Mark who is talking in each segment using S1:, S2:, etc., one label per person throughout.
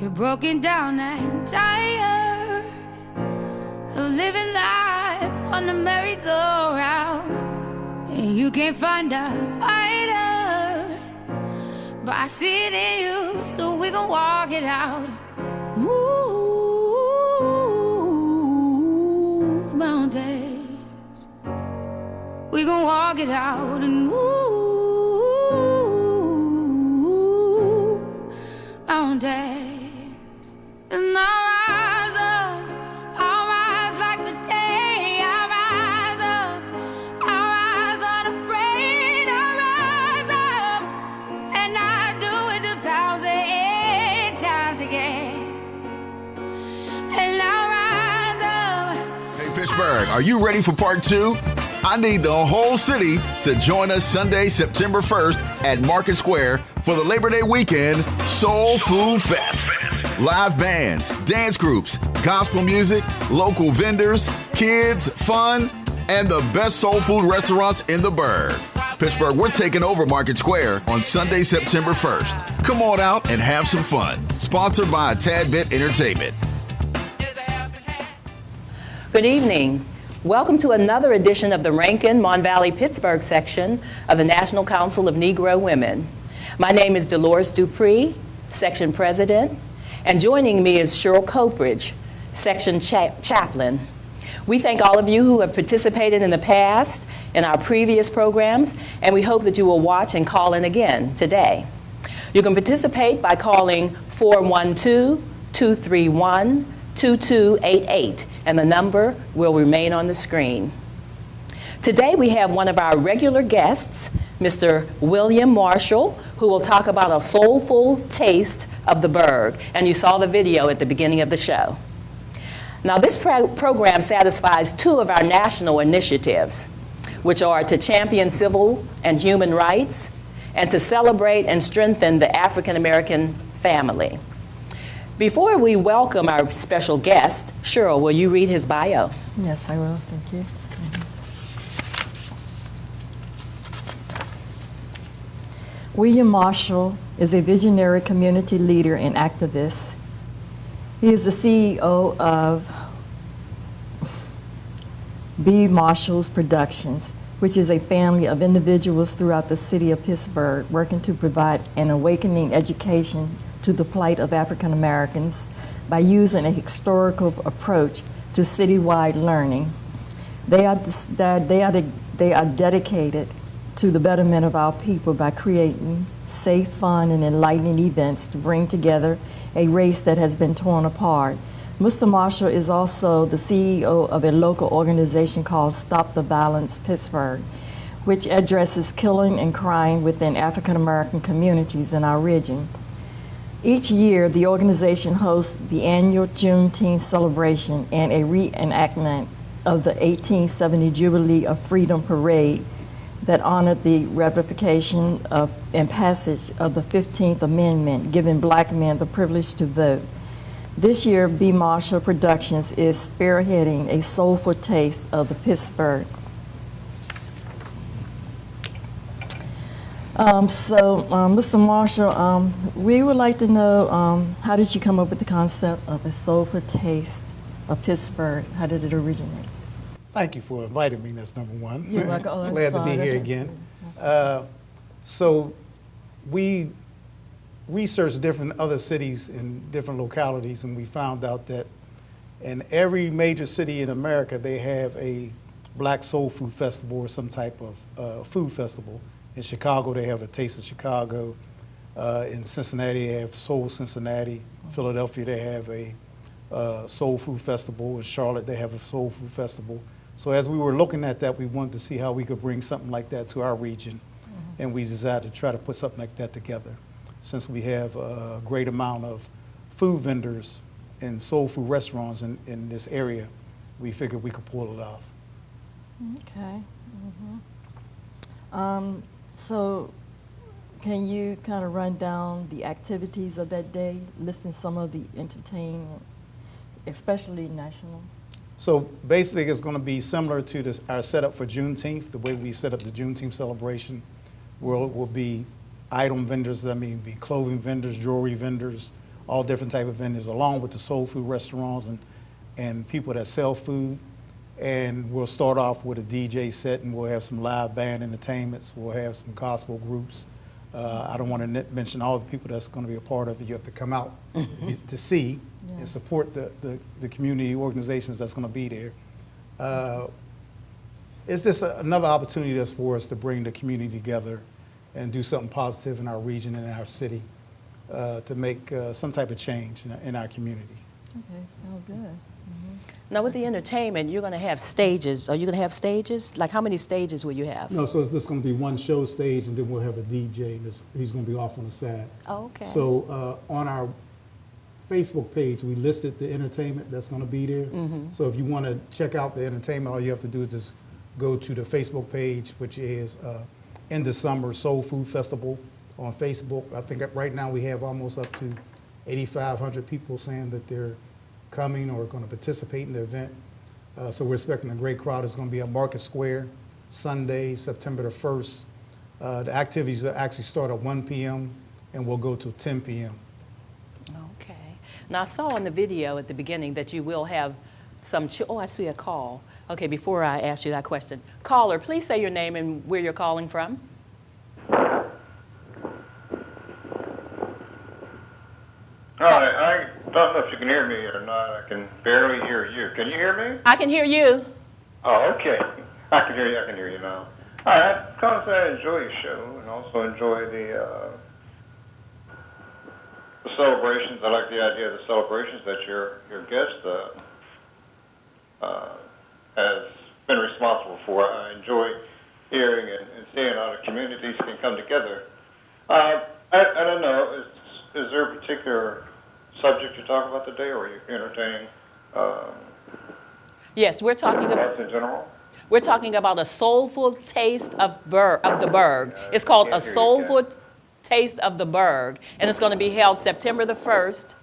S1: You're broken down and tired of living life on the merry-go-round, and you can't find a fighter, but I see it in you, so we gon' walk it out. Move mountains, we gon' walk it out and move mountains. And I'll rise up, I'll rise like the day. I'll rise up, I'll rise unafraid. I'll rise up, and I do it 1,000 times again. And I'll rise up.
S2: Hey Pittsburgh, are you ready for part 2? I need the whole city to join us Sunday, September 1st at Market Square for the Labor Day weekend Soulful Fest. Live bands, dance groups, gospel music, local vendors, kids, fun, and the best soul food restaurants in the Burgh. Pittsburgh, we're taking over Market Square on Sunday, September 1st. Come on out and have some fun. Sponsored by A Tad Bit Entertainment.
S3: Good evening. Welcome to another edition of the Rankin, Mon Valley, Pittsburgh section of the National Council of Negro Women. My name is Delores Dupree, section president, and joining me is Shirl Coprich, section chaplain. We thank all of you who have participated in the past in our previous programs, and we hope that you will watch and call in again today. You can participate by calling 412-231-2288, and the number will remain on the screen. Today we have one of our regular guests, Mr. William Marshall, who will talk about a soulful taste of the Burgh, and you saw the video at the beginning of the show. Now this program satisfies two of our national initiatives, which are to champion civil and human rights and to celebrate and strengthen the African American family. Before we welcome our special guest, Shirl, will you read his bio?
S4: Yes, I will. Thank you. William Marshall is a visionary community leader and activist. He is the CEO of B. Marshall's Productions, which is a family of individuals throughout the city of Pittsburgh working to provide an awakening education to the plight of African Americans by using a historical approach to citywide learning. They are dedicated to the betterment of our people by creating safe, fun, and enlightening events to bring together a race that has been torn apart. Mr. Marshall is also the CEO of a local organization called Stop the Violence Pittsburgh, which addresses killing and crime within African American communities in our region. Each year, the organization hosts the annual Juneteenth celebration and a reenactment of the 1870 Jubilee of Freedom Parade that honored the ratification of and passage of the 15th Amendment, giving Black men the privilege to vote. This year, B. Marshall Productions is spearheading a soulful taste of the Pittsburgh. Mr. Marshall, we would like to know, how did you come up with the concept of a soulful taste of Pittsburgh? How did it originate?
S5: Thank you for inviting me, that's number one.
S4: You're welcome. Oh,
S5: Glad to be here again. So we researched different other cities in different localities, and we found out that in every major city in America, they have a Black Soul Food Festival or some type of food festival. In Chicago, they have a Taste of Chicago. In Cincinnati, they have Soul Cincinnati. Philadelphia, they have a Soul Food Festival. In Charlotte, they have a Soul Food Festival. So as we were looking at that, we wanted to see how we could bring something like that to our region. And we decided to try to put something like that together. Since we have a great amount of food vendors and soul food restaurants in this area, we figured we could pull it off.
S4: Okay. So can you kind of run down the activities of that day, listing some of the entertainment, especially national?
S5: So basically it's going to be similar to this, our setup for Juneteenth, the way we set up the Juneteenth celebration, where it will be item vendors, be clothing vendors, jewelry vendors, all different type of vendors, along with the soul food restaurants and people that sell food. And we'll start off with a DJ set, and we'll have some live band entertainments. We'll have some gospel groups. I don't want to mention all the people that's going to be a part of it. You have to come out to see and support the community organizations that's going to be there. Is this another opportunity that's for us to bring the community together and do something positive in our region and in our city to make some type of change in our community?
S4: Okay, sounds good.
S3: Now, with the entertainment, you're going to have stages. Are you going to have stages? Like, how many stages will you have?
S5: No, so it's just going to be one show stage, and then we'll have a DJ. He's going to be off on the side.
S3: Oh, okay.
S5: So on our Facebook page, we listed the entertainment that's going to be there. So if you want to check out the entertainment, all you have to do is just go to the Facebook page, which is In the Summer Soul Food Festival on Facebook. I think right now we have almost up to 8,500 people saying that they're coming or going to participate in the event. So we're expecting a great crowd. It's going to be at Market Square, Sunday, September the 1st. The activities actually start at 1 p.m. and will go till 10 p.m.
S3: Okay. Now, I saw in the video at the beginning that you will have some, oh, I see a call. Okay, before I ask you that question. Caller, please say your name and where you're calling from.
S6: Hi, I don't know if you can hear me or not. I can barely hear you. Can you hear me?
S3: I can hear you.
S6: Oh, okay. I can hear you now. All right. Because I enjoy your show and also enjoy the celebrations. I like the idea of the celebrations that your guest has been responsible for. I enjoy hearing and seeing how the communities can come together. I don't know, is there a particular subject you talk about today, or are you entertaining
S3: Yes, we're talking about
S6: in general?
S3: We're talking about a soulful taste of the Burgh. It's called a soulful taste of the Burgh, and it's going to be held September the 1st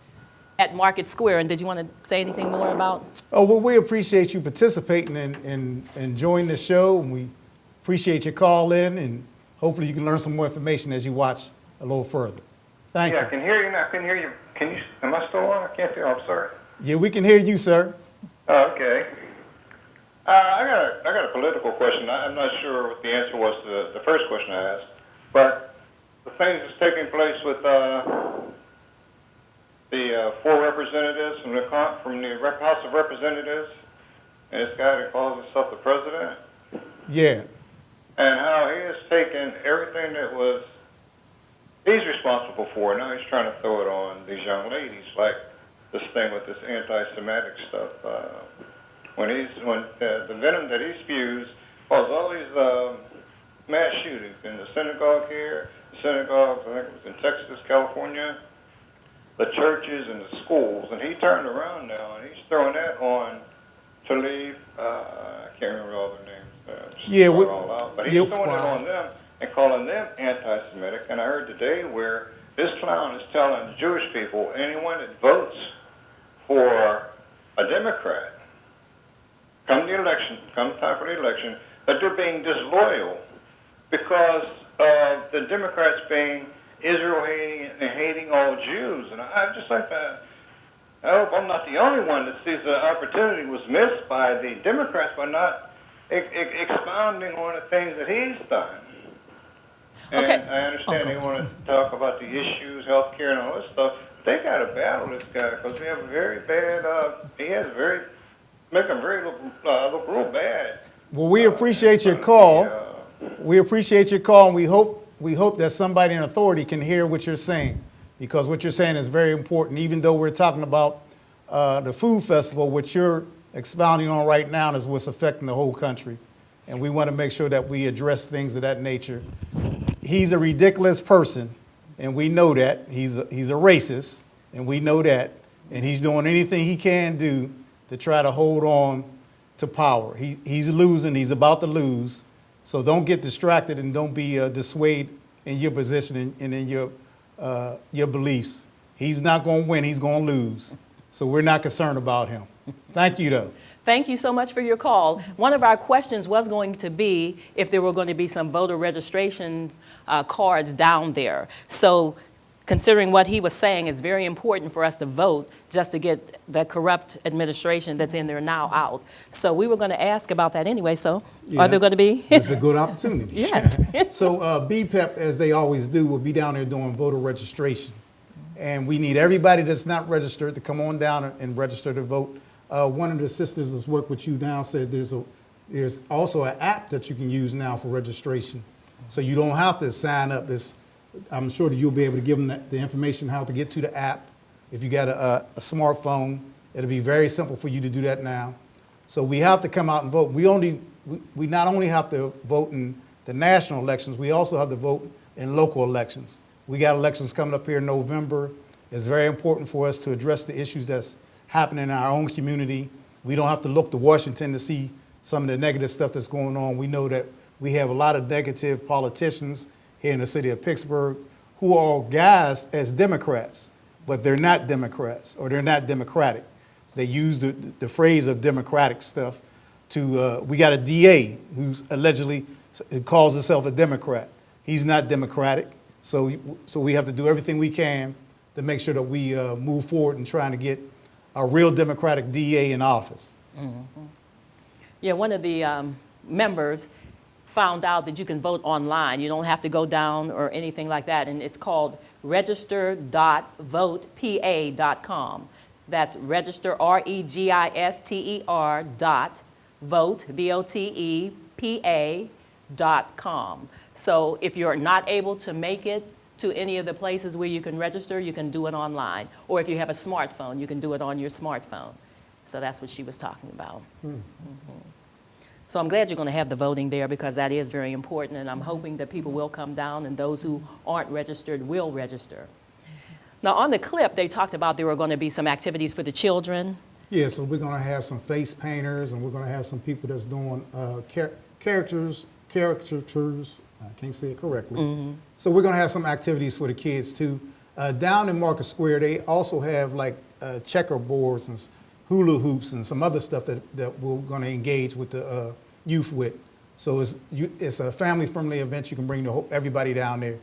S3: at Market Square. And did you want to say anything more about?
S5: Oh, well, we appreciate you participating and enjoying the show, and we appreciate your call in, and hopefully you can learn some more information as you watch a little further. Thank you.
S6: I can hear you now. I can hear you. Can you? Am I still on? I can't feel. I'm sorry.
S5: Yeah, we can hear you, sir.
S6: Oh, okay. I got a political question. I'm not sure what the answer was to the first question I asked, but the things that's taking place with the 4 representatives from the House of Representatives, and this guy that calls himself the president.
S5: Yeah.
S6: And how he has taken everything that was he's responsible for. Now he's trying to throw it on these young ladies, like this thing with this anti-Semitic stuff. When the venom that he spews causes all these mass shootings in the synagogue here, the synagogues, I think it was in Texas, California, the churches and the schools, and he turned around now and he's throwing that on to leave. I can't remember all their names. All out, but he's throwing it on them and calling them anti-Semitic. And I heard today where this clown is telling the Jewish people, anyone that votes for a Democrat, come time for the election, that they're being disloyal because of the Democrats being Israel hating and hating all Jews. And I just like that. I hope I'm not the only one that sees the opportunity was missed by the Democrats by not expounding on the things that he's done. And
S3: Okay.
S6: I understand they want to talk about the issues, health care, and all this stuff. They got to battle this guy because we have a very bad. Make him look real bad.
S5: Well, we appreciate your call. We appreciate your call, and we hope that somebody in authority can hear what you're saying, because what you're saying is very important. Even though we're talking about the food festival, what you're expounding on right now is what's affecting the whole country, and we want to make sure that we address things of that nature. He's a ridiculous person, and we know that. He's a racist, and we know that, and he's doing anything he can do to try to hold on to power. He's losing. He's about to lose. So don't get distracted and don't be dissuaded in your position and in your beliefs. He's not going to win. He's going to lose. So we're not concerned about him. Thank you, though.
S3: Thank you so much for your call. One of our questions was going to be if there were going to be some voter registration cards down there. So considering what he was saying, it's very important for us to vote just to get the corrupt administration that's in there now out. So we were going to ask about that anyway. So are there going to be?
S5: It's a good opportunity.
S3: Yes.
S5: So BPEP, as they always do, will be down there doing voter registration. And we need everybody that's not registered to come on down and register to vote. One of the sisters that's worked with you now said there's also an app that you can use now for registration. So you don't have to sign up. I'm sure that you'll be able to give them the information how to get to the app. If you got a smartphone, it'll be very simple for you to do that now. So we have to come out and vote. We not only have to vote in the national elections, we also have to vote in local elections. We got elections coming up here in November. It's very important for us to address the issues that's happening in our own community. We don't have to look to Washington to see some of the negative stuff that's going on. We know that we have a lot of negative politicians here in the city of Pittsburgh who are guised as Democrats, but they're not Democrats, or they're not democratic. They use the phrase of democratic stuff to, we got a DA who's allegedly calls himself a Democrat. He's not democratic, so we have to do everything we can to make sure that we move forward in trying to get a real democratic DA in office.
S3: Mm-hmm. Yeah, one of the members found out that you can vote online. You don't have to go down or anything like that. And it's called register.votepa.com. That's register, REGISTER vote, VOTEPA.com. So if you're not able to make it to any of the places where you can register, you can do it online. Or if you have a smartphone, you can do it on your smartphone. So that's what she was talking about. Mm-hmm. So I'm glad you're going to have the voting there, because that is very important, and I'm hoping that people will come down and those who aren't registered will register. Now on the clip, they talked about there were going to be some activities for the children.
S5: Yeah, so we're going to have some face painters, and we're going to have some people that's doing caricatures, I can't say it correctly. Mm-hmm. So we're going to have some activities for the kids too. Down in Market Square, they also have like checkerboards and hula hoops and some other stuff that we're going to engage with the youth with. So it's a family-friendly event. You can bring everybody down there.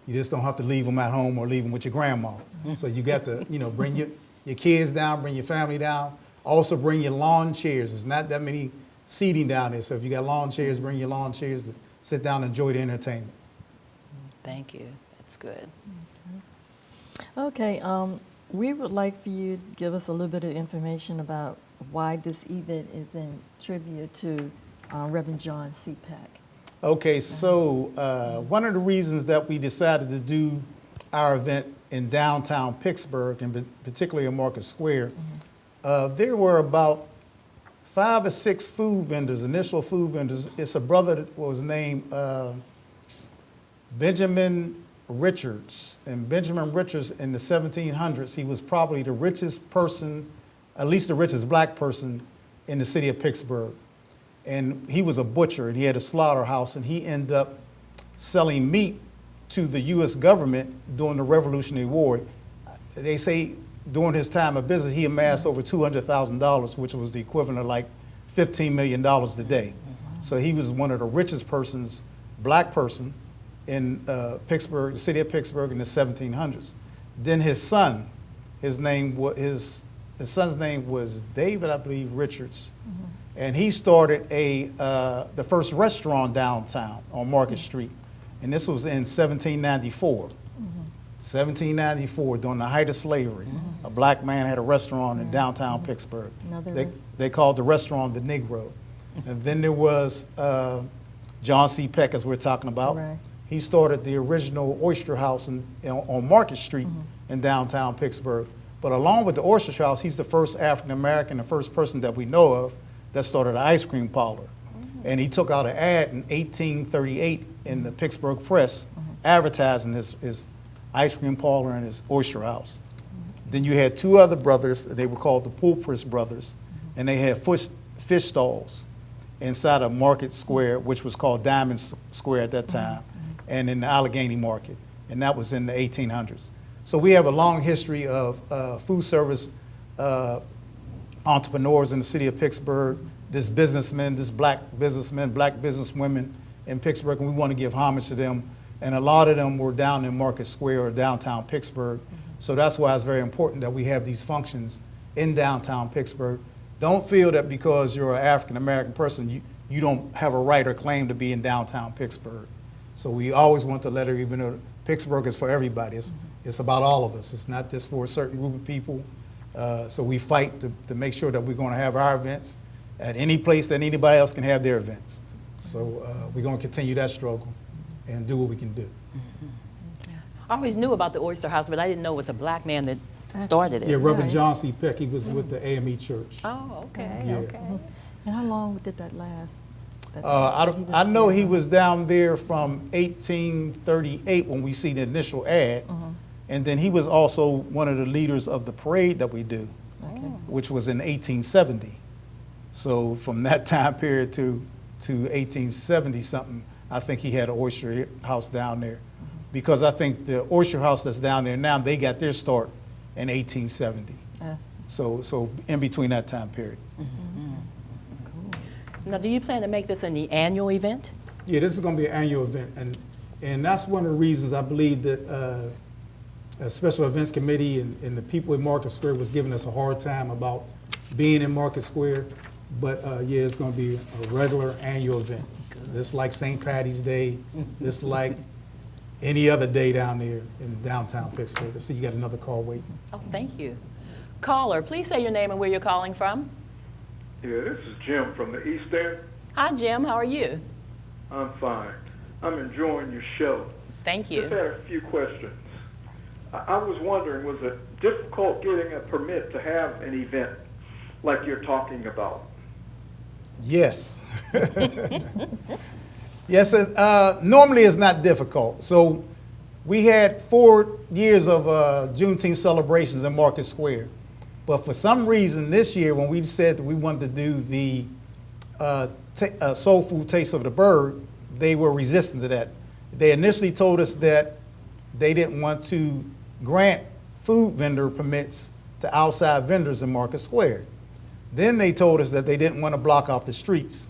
S5: You just don't have to leave them at home or leave them with your grandma. So you got to, bring your kids down, bring your family down. Also bring your lawn chairs. There's not that many seating down there. So if you got lawn chairs, bring your lawn chairs to sit down and enjoy the entertainment.
S3: Thank you. That's good.
S4: Okay. We would like for you to give us a little bit of information about why this event is in tribute to Reverend John C. Peck.
S5: Okay, so one of the reasons that we decided to do our event in downtown Pittsburgh, and particularly in Market Square, there were about 5 or 6 food vendors, initial food vendors. It's a brother that was named Benjamin Richards. And Benjamin Richards in the 1700s, he was probably the richest person, at least the richest black person in the city of Pittsburgh. And he was a butcher, and he had a slaughterhouse, and he ended up selling meat to the U.S. government during the Revolutionary War. They say during his time of business, he amassed over $200,000, which was the equivalent of like $15 million today. So he was one of the richest persons, black person, in Pittsburgh, the city of Pittsburgh in the 1700s. Then his son, his son's name was David, I believe, Richards. And he started the first restaurant downtown on Market Street. And this was in 1794. 1794, during the height of slavery. A black man had a restaurant in downtown Pittsburgh. They called the restaurant the Negro. And then there was John C. Peck, as we're talking about.
S4: Right.
S5: He started the original oyster house on Market Street in downtown Pittsburgh. But along with the oyster house, he's the first African American, the first person that we know of that started an ice cream parlor. And he took out an ad in 1838 in the Pittsburgh Press advertising his ice cream parlor and his oyster house. Then you had 2 other brothers, they were called the Coprich brothers, and they had fish stalls inside of Market Square, which was called Diamond Square at that time, and in the Allegheny Market, and that was in the 1800s. So we have a long history of food service entrepreneurs in the city of Pittsburgh, this businessmen, this black businessmen, black businesswomen in Pittsburgh, and we want to give homage to them. And a lot of them were down in Market Square or downtown Pittsburgh. So that's why it's very important that we have these functions in downtown Pittsburgh. Don't feel that because you're an African-American person, you don't have a right or claim to be in downtown Pittsburgh. So we always want to let everybody know Pittsburgh is for everybody. It's about all of us. It's not just for a certain group of people. So we fight to make sure that we're going to have our events at any place that anybody else can have their events. So we're going to continue that struggle and do what we can do.
S3: I always knew about the Oyster House, but I didn't know it was a black man that started it.
S5: Yeah, Reverend John C. Peck, he was with the AME Church.
S3: Oh, okay,
S5: Yeah.
S3: okay.
S4: And how long did that last?
S5: I know he was down there from 1838 when we see the initial ad, and then he was also one of the leaders of the parade that we do, which was in 1870. So from that time period to 1870 something, I think he had an oyster house down there, because I think the oyster house that's down there now, they got their start in 1870. So in between that time period.
S3: Now, do you plan to make this an annual event?
S5: Yeah, this is going to be an annual event, and that's one of the reasons I believe that a special events committee and the people in Market Square was giving us a hard time about being in Market Square. But yeah, it's going to be a regular annual event. Just like St. Patty's Day, just like any other day down there in downtown Pittsburgh. I see you got another call waiting.
S3: Oh, thank you. Caller, please say your name and where you're calling from.
S7: Yeah, this is Jim from the East End.
S3: Hi, Jim. How are you?
S7: I'm fine. I'm enjoying your show.
S3: Thank
S7: Just
S3: you.
S7: had a few questions. I was wondering, was it difficult getting a permit to have an event like you're talking about?
S5: Yes. Yes, normally it's not difficult. So we had 4 years of Juneteenth celebrations in Market Square. But for some reason this year, when we said that we wanted to do the Soulful Taste of the Burgh, they were resistant to that. They initially told us that they didn't want to grant food vendor permits to outside vendors in Market Square. Then they told us that they didn't want to block off the streets.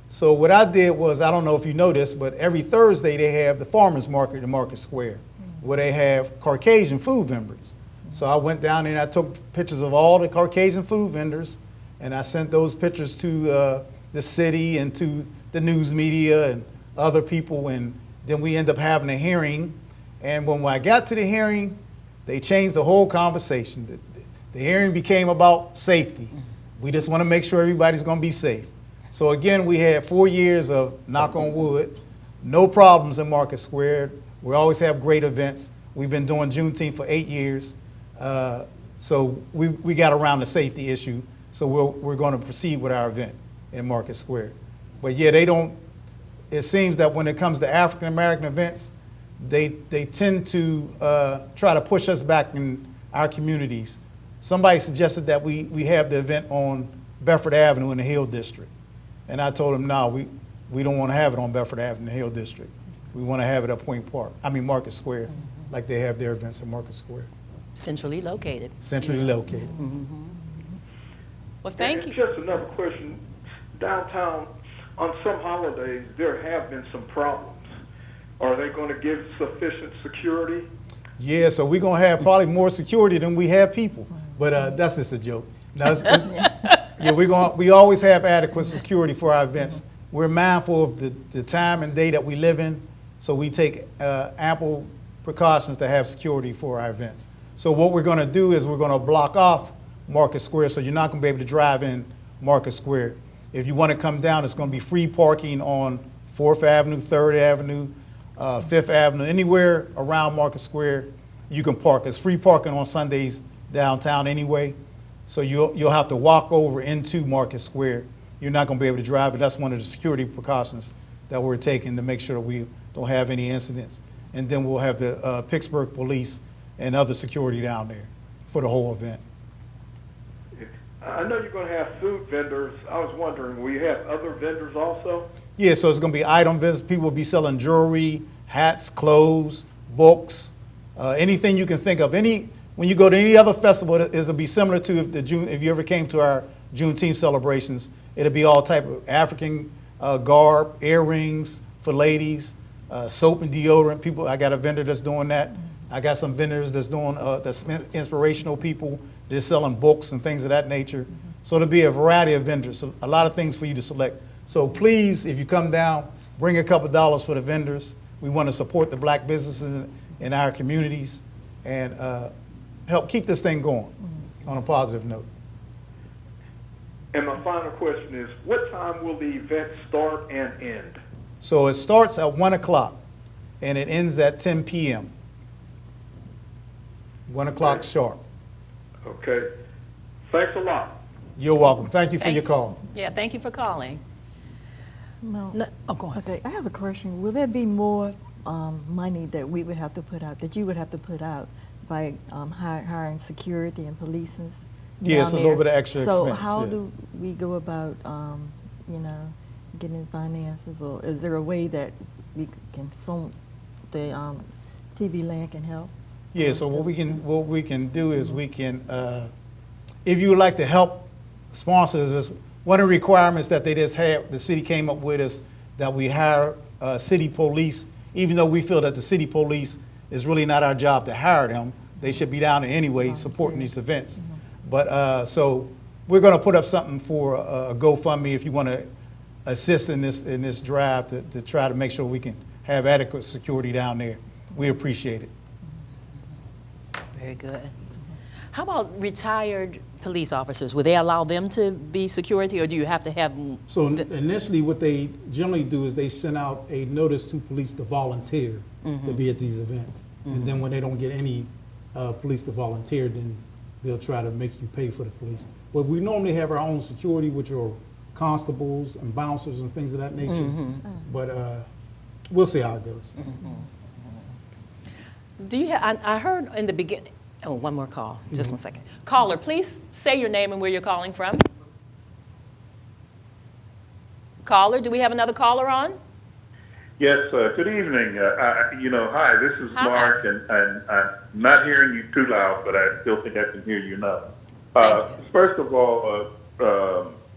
S5: So what I did was, I don't know if you know this, but every Thursday they have the farmers market in Market Square, where they have Caucasian food vendors. So I went down there and I took pictures of all the Caucasian food vendors, and I sent those pictures to the city and to the news media and other people, and then we end up having a hearing. And when I got to the hearing, they changed the whole conversation. The hearing became about safety. We just want to make sure everybody's going to be safe. So again, we had 4 years of, knock on wood, no problems in Market Square. We always have great events. We've been doing Juneteenth for 8 years. So we got around the safety issue. So we're going to proceed with our event in Market Square. But yeah, it seems that when it comes to African American events, they tend to try to push us back in our communities. Somebody suggested that we have the event on Bedford Avenue in the Hill District. And I told them, no, we don't want to have it on Bedford Avenue in the Hill District. We want to have it at Market Square, like they have their events in Market Square.
S3: Centrally located.
S5: Centrally located.
S3: Well, thank
S7: And
S3: you.
S7: just another question. Downtown, on some holidays, there have been some problems. Are they going to give sufficient security?
S5: Yeah, so we're going to have probably more security than we have people. But that's just a joke. No, yeah, we always have adequate security for our events. We're mindful of the time and day that we live in, so we take ample precautions to have security for our events. So what we're going to do is we're going to block off Market Square, so you're not going to be able to drive in Market Square. If you want to come down, it's going to be free parking on 4th Avenue, 3rd Avenue, 5th Avenue, anywhere around Market Square you can park. It's free parking on Sundays downtown anyway. So you'll have to walk over into Market Square. You're not going to be able to drive it. That's one of the security precautions that we're taking to make sure that we don't have any incidents. And then we'll have the Pittsburgh police and other security down there for the whole event.
S7: I know you're going to have food vendors. I was wondering, will you have other vendors also?
S5: Yeah, so it's going to be item visits. People will be selling jewelry, hats, clothes, books, anything you can think of. When you go to any other festival, it'll be similar to if you ever came to our Juneteenth celebrations. It'll be all type of African garb, earrings for ladies, soap and deodorant people. I got a vendor that's doing that. I got some vendors that's doing that's inspirational people. They're selling books and things of that nature. So there'll be a variety of vendors, so a lot of things for you to select. So please, if you come down, bring a couple dollars for the vendors. We want to support the black businesses in our communities and help keep this thing going on a positive note.
S7: And my final question is, what time will the event start and end?
S5: So it starts at 1 o'clock and it ends at 10 p.m. 1 o'clock sharp.
S7: Okay. Thanks a lot.
S5: You're welcome. Thank you for your call.
S3: Yeah, thank you for calling.
S4: No.
S3: Go on.
S4: Okay, I have a question. Will there be more money that we would have to put out, that you would have to put out by hiring security and policing?
S5: Yeah, it's a little bit of extra expense.
S4: So how do we go about, getting finances, or is there a way that we can, the TV land can help?
S5: Yeah, so what we can do is we can, if you would like to help sponsors, is one of the requirements that they just have, the city came up with, is that we hire city police, even though we feel that the city police is really not our job to hire them. They should be down there anyway supporting these events. But so we're going to put up something for a GoFundMe if you want to assist in this drive to try to make sure we can have adequate security down there. We appreciate it.
S3: Very good. How about retired police officers? Would they allow them to be security, or do you have to have?
S8: So initially what they generally do is they send out a notice to police to volunteer to be at these events. And then when they don't get any police to volunteer, then they'll try to make you pay for the police. But we normally have our own security, which are constables and bouncers and things of that nature. But we'll see how it goes.
S3: Do you have? I heard in the beginning. Oh, one more call. Just 1 second. Caller, please say your name and where you're calling from. Caller, do we have another caller on?
S9: Yes, good evening. Hi, this is Mark, and I'm not hearing you too loud, but I still think I can hear you enough. First of all,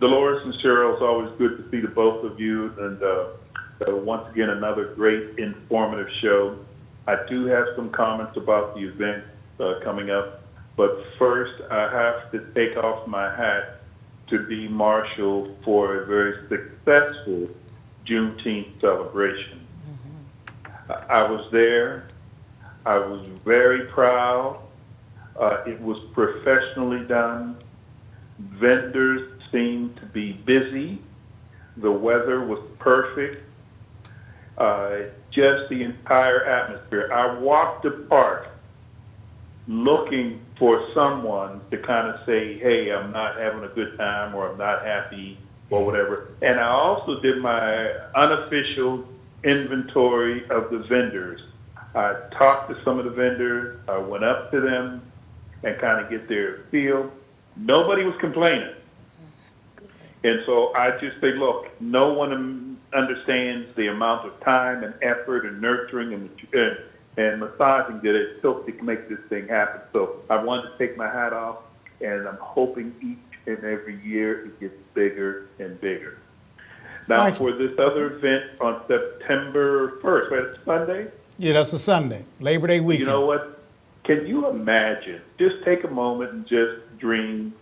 S9: Delores and Shirl, it's always good to see the both of you, and once again, another great informative show. I do have some comments about the event coming up, but first I have to take off my hat to be Marshall for a very successful Juneteenth celebration. I was there. I was very proud. It was professionally done. Vendors seemed to be busy. The weather was perfect. Just the entire atmosphere. I walked the park looking for someone to kind of say, hey, I'm not having a good time, or I'm not happy, or whatever. And I also did my unofficial inventory of the vendors. I talked to some of the vendors. I went up to them and kind of get their feel. Nobody was complaining. And so I just say, look, no one understands the amount of time and effort and nurturing and massaging that it took to make this thing happen. So I wanted to take my hat off, and I'm hoping each and every year it gets bigger and bigger. Now, for this other event on September 1st, right, it's Sunday?
S5: Yeah, that's a Sunday, Labor Day weekend.
S9: You know what? Can you imagine, just take a moment and just dream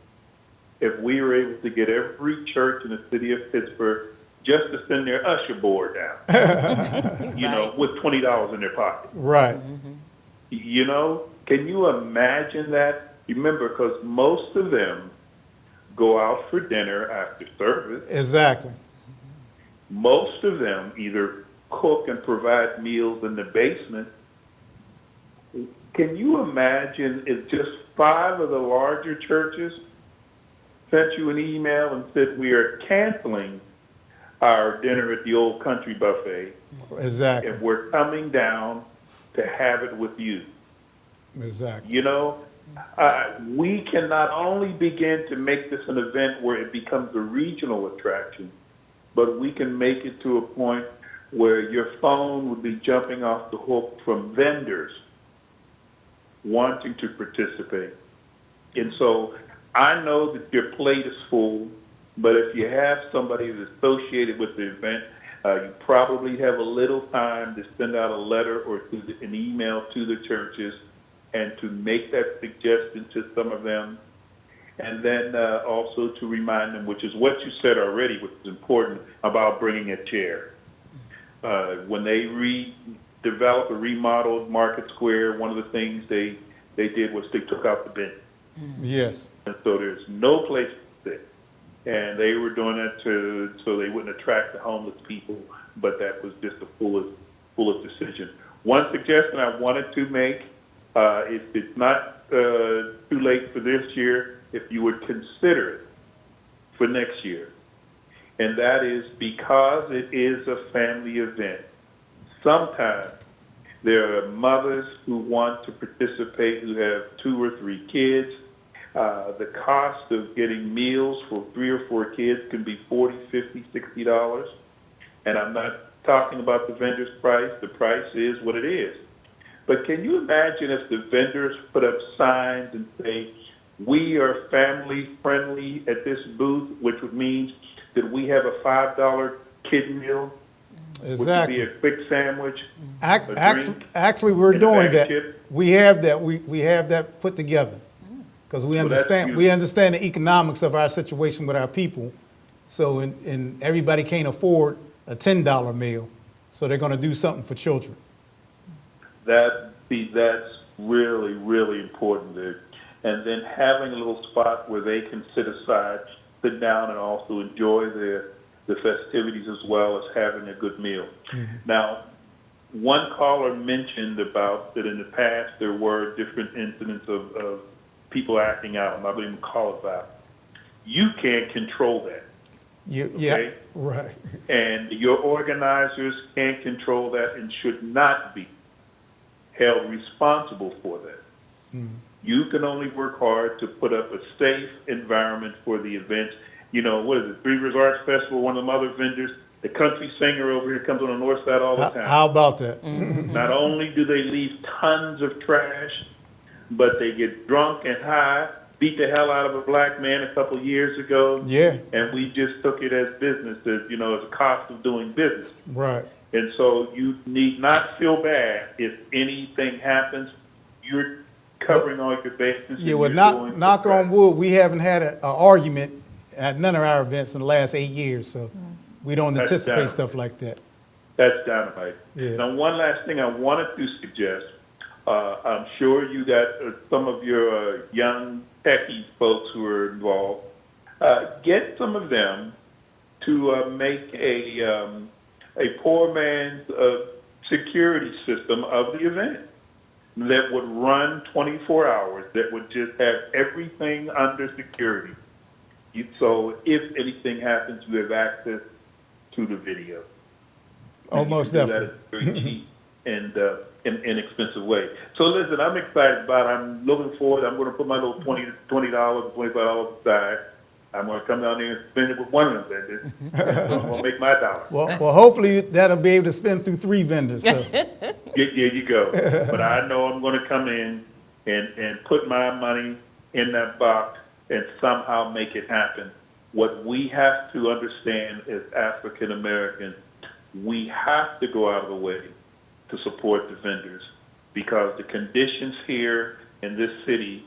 S9: if we were able to get every church in the city of Pittsburgh just to send their usher board down, you know, with $20 in their pocket.
S5: Right.
S9: You know, can you imagine that? Remember, because most of them go out for dinner after service.
S5: Exactly.
S9: Most of them either cook and provide meals in the basement. Can you imagine if just 5 of the larger churches sent you an email and said, we are canceling our dinner at the Old Country Buffet.
S5: Exactly.
S9: And we're coming down to have it with you.
S5: Exactly.
S9: You know, we can not only begin to make this an event where it becomes a regional attraction, but we can make it to a point where your phone would be jumping off the hook from vendors wanting to participate. And so I know that your plate is full, but if you have somebody that's associated with the event, You probably have a little time to send out a letter or an email to the churches and to make that suggestion to some of them. And then also to remind them, which is what you said already, which is important, about bringing a chair. When they redeveloped or remodeled Market Square, one of the things they did was they took out the bench.
S5: Yes.
S9: And so there's no place to sit. And they were doing that so they wouldn't attract the homeless people, but that was just a foolish decision. One suggestion I wanted to make, if it's not too late for this year, if you would consider it for next year. And that is because it is a family event. Sometimes there are mothers who want to participate who have 2 or 3 kids. The cost of getting meals for 3 or 4 kids can be $40, $50, $60. And I'm not talking about the vendor's price. The price is what it is. But can you imagine if the vendors put up signs and say, we are family friendly at this booth, which would mean that we have a $5 kid meal,
S5: Exactly.
S9: which would be a quick sandwich.
S5: Actually, we're
S9: and a
S5: doing
S9: bag
S5: that.
S9: of chips.
S5: We have that. We have that put together because we
S9: that's
S5: understand
S9: beautiful.
S5: the economics of our situation with our people. So and everybody can't afford a $10 meal, so they're going to do something for children.
S9: That's really, really important there. And then having a little spot where they can sit aside, sit down, and also enjoy the festivities as well as having a good meal. Now, one caller mentioned about that in the past there were different incidents of people acting out. I'm not going to even call it that. You can't control that.
S5: Yeah,
S9: Okay?
S5: right.
S9: And your organizers can't control that and should not be held responsible for that. You can only work hard to put up a safe environment for the event. You know, what is it, Three Rivers Arts Festival, one of them other vendors, the country singer over here comes on the north side all the time.
S5: How about that?
S9: Not only do they leave tons of trash, but they get drunk and high, beat the hell out of a black man a couple years ago.
S5: Yeah.
S9: And we just took it as business, as a cost of doing business.
S5: Right.
S9: And so you need not feel bad if anything happens. You're covering all your bases.
S5: Yeah, well, knock on wood, we haven't had an argument at none of our events in the last 8 years, so we don't
S9: That's
S5: anticipate
S9: dynamite.
S5: stuff like that.
S9: That's dynamite.
S5: Yeah.
S9: Now, one last thing I wanted to suggest. I'm sure you got some of your young techie folks who are involved. Get some of them to make a poor man's security system of the event that would run 24 hours, that would just have everything under security. So if anything happens, you have access to the video.
S5: Almost
S9: And you can
S5: definitely.
S9: do that at a very cheap and inexpensive way. So listen, I'm excited about it. I'm looking forward. I'm going to put my little $20, $25 aside. I'm going to come down there and spend it with one of them vendors. I'm going to make my dollar.
S5: Well, hopefully that'll be able to spend through 3 vendors. So.
S9: There you go. But I know I'm going to come in and put my money in that box and somehow make it happen. What we have to understand as African Americans, we have to go out of the way to support the vendors because the conditions here in this city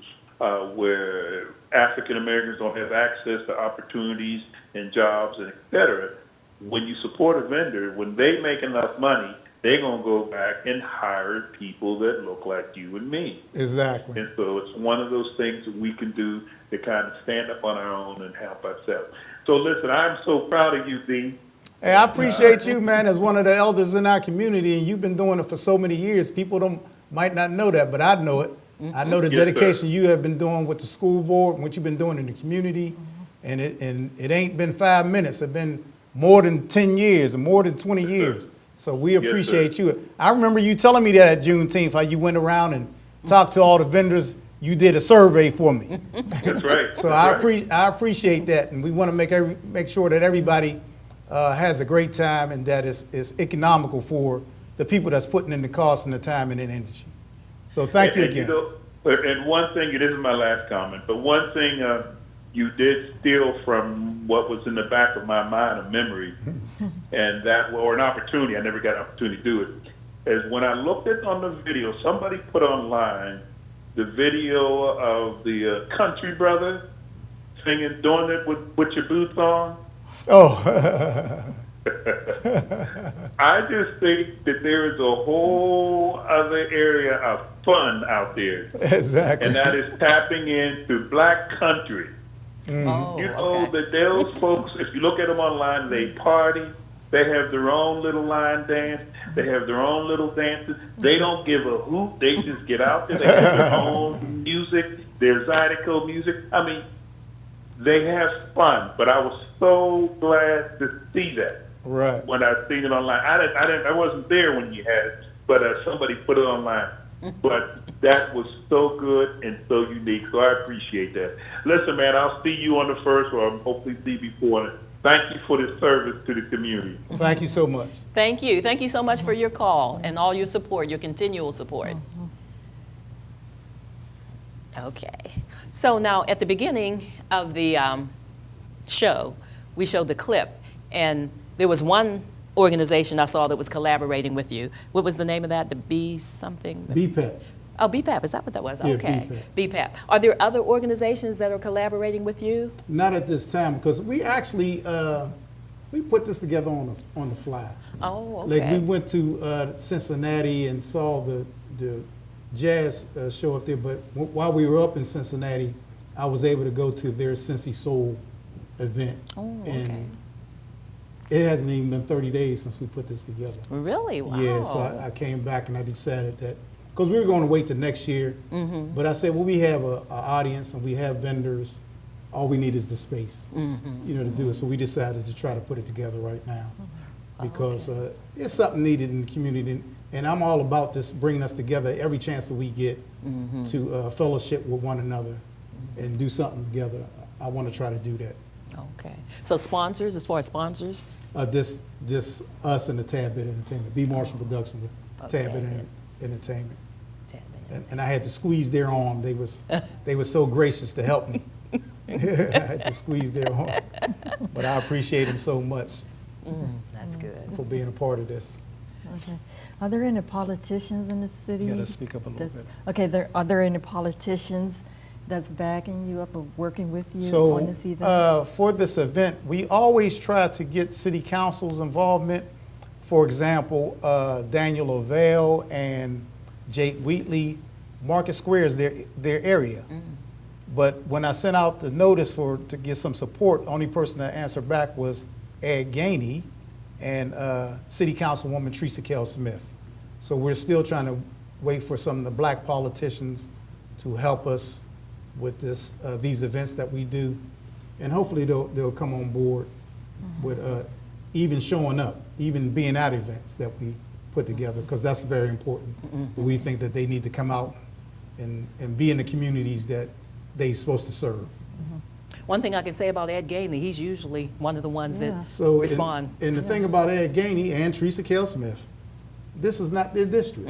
S9: where African Americans don't have access to opportunities and jobs and et cetera, when you support a vendor, when they make enough money, they're going to go back and hire people that look like you and me.
S5: Exactly.
S9: And so it's one of those things that we can do to kind of stand up on our own and help ourselves. So listen, I'm so proud of you, Dean.
S5: Hey, I appreciate you, man, as one of the elders in our community, and you've been doing it for so many years. People might not know that, but I know it. I know the
S9: Yes,
S5: dedication
S9: sir.
S5: you have been doing with the school board, and what you've been doing in the community, and it ain't been 5 minutes. It's been more than 10 years and more than 20 years. So we appreciate you. I remember you telling me that at Juneteenth, how you went around and talked to all the vendors. You did a survey for me.
S9: That's right.
S5: So
S9: That's right.
S5: I appreciate that, and we want to make sure that everybody has a great time and that it's economical for the people that's putting in the cost and the time and the energy. So thank you again.
S9: And one thing, this is my last comment, but one thing you did steal from what was in the back of my mind, a memory, and that, or an opportunity. I never got an opportunity to do it. Is when I looked at on the video, somebody put online the video of the country brother singing, doing it with your boots on.
S5: Oh.
S9: I just think that there is a whole other area of fun out there.
S5: Exactly.
S9: And that is tapping into black country.
S3: Oh,
S9: You know
S3: okay.
S9: that those folks, if you look at them online, they party. They have their own little line dance. They have their own little dances. They don't give a hoot. They just get out there. They have their own music, their Zydeco music. I mean, they have fun. But I was so glad to see that
S5: Right.
S9: when I seen it online. I wasn't there when you had it, but somebody put it online. But that was so good and so unique. So I appreciate that. Listen, man, I'll see you on the 1st, or I'll hopefully see you before. Thank you for this service to the community.
S5: Thank you so much.
S3: Thank you. Thank you so much for your call and all your support, your continual support. Okay. So now at the beginning of the show, we showed the clip, and there was one organization I saw that was collaborating with you. What was the name of that? The B something?
S8: BPEP.
S3: Oh, BPAP, is that what that was?
S8: Yeah,
S3: Okay. BPAP. Are there other organizations that are collaborating with you?
S8: Not at this time, because we actually, we put this together on the fly.
S3: Oh, okay.
S8: Like we went to Cincinnati and saw the jazz show up there, but while we were up in Cincinnati, I was able to go to their Cincy Soul event.
S3: Oh, okay.
S8: And it hasn't even been 30 days since we put this together.
S3: Really? Wow.
S8: Yeah, so I came back and I decided that, because we were going to wait till next year, but I said, well, we have an audience and we have vendors. All we need is the space, you know, to do it. So we decided to try to put it together right now, because it's something needed in the community. And I'm all about this, bringing us together every chance that we get to fellowship with one another and do something together. I want to try to do that.
S3: Okay. So sponsors, as far as sponsors?
S8: Just us and the Tad Bit Entertainment, B. Marshall Productions, Tad Bit Entertainment. And I had to squeeze their arm. They were so gracious to help me. I had to squeeze their arm. But I appreciate them so much
S3: That's good.
S8: for being a part of this.
S4: Okay. Are there any politicians in the city?
S5: You gotta speak up a little bit.
S4: Okay, are there any politicians that's backing you up or working with you
S5: So
S4: on this event?
S5: for this event, we always try to get city council's involvement. For example, Daniel Ovale and Jake Wheatley, Market Square is their area. But when I sent out the notice to get some support, the only person that answered back was Ed Gainey and City Councilwoman Teresa Kell Smith. So we're still trying to wait for some of the black politicians to help us with these events that we do, and hopefully they'll come on board with even showing up, even being at events that we put together, because that's very important. We think that they need to come out and be in the communities that they're supposed to serve.
S3: One thing I can say about Ed Gainey, he's usually one of the ones that
S8: So
S3: respond.
S8: And the thing about Ed Gainey and Teresa Kell Smith, this is not their district.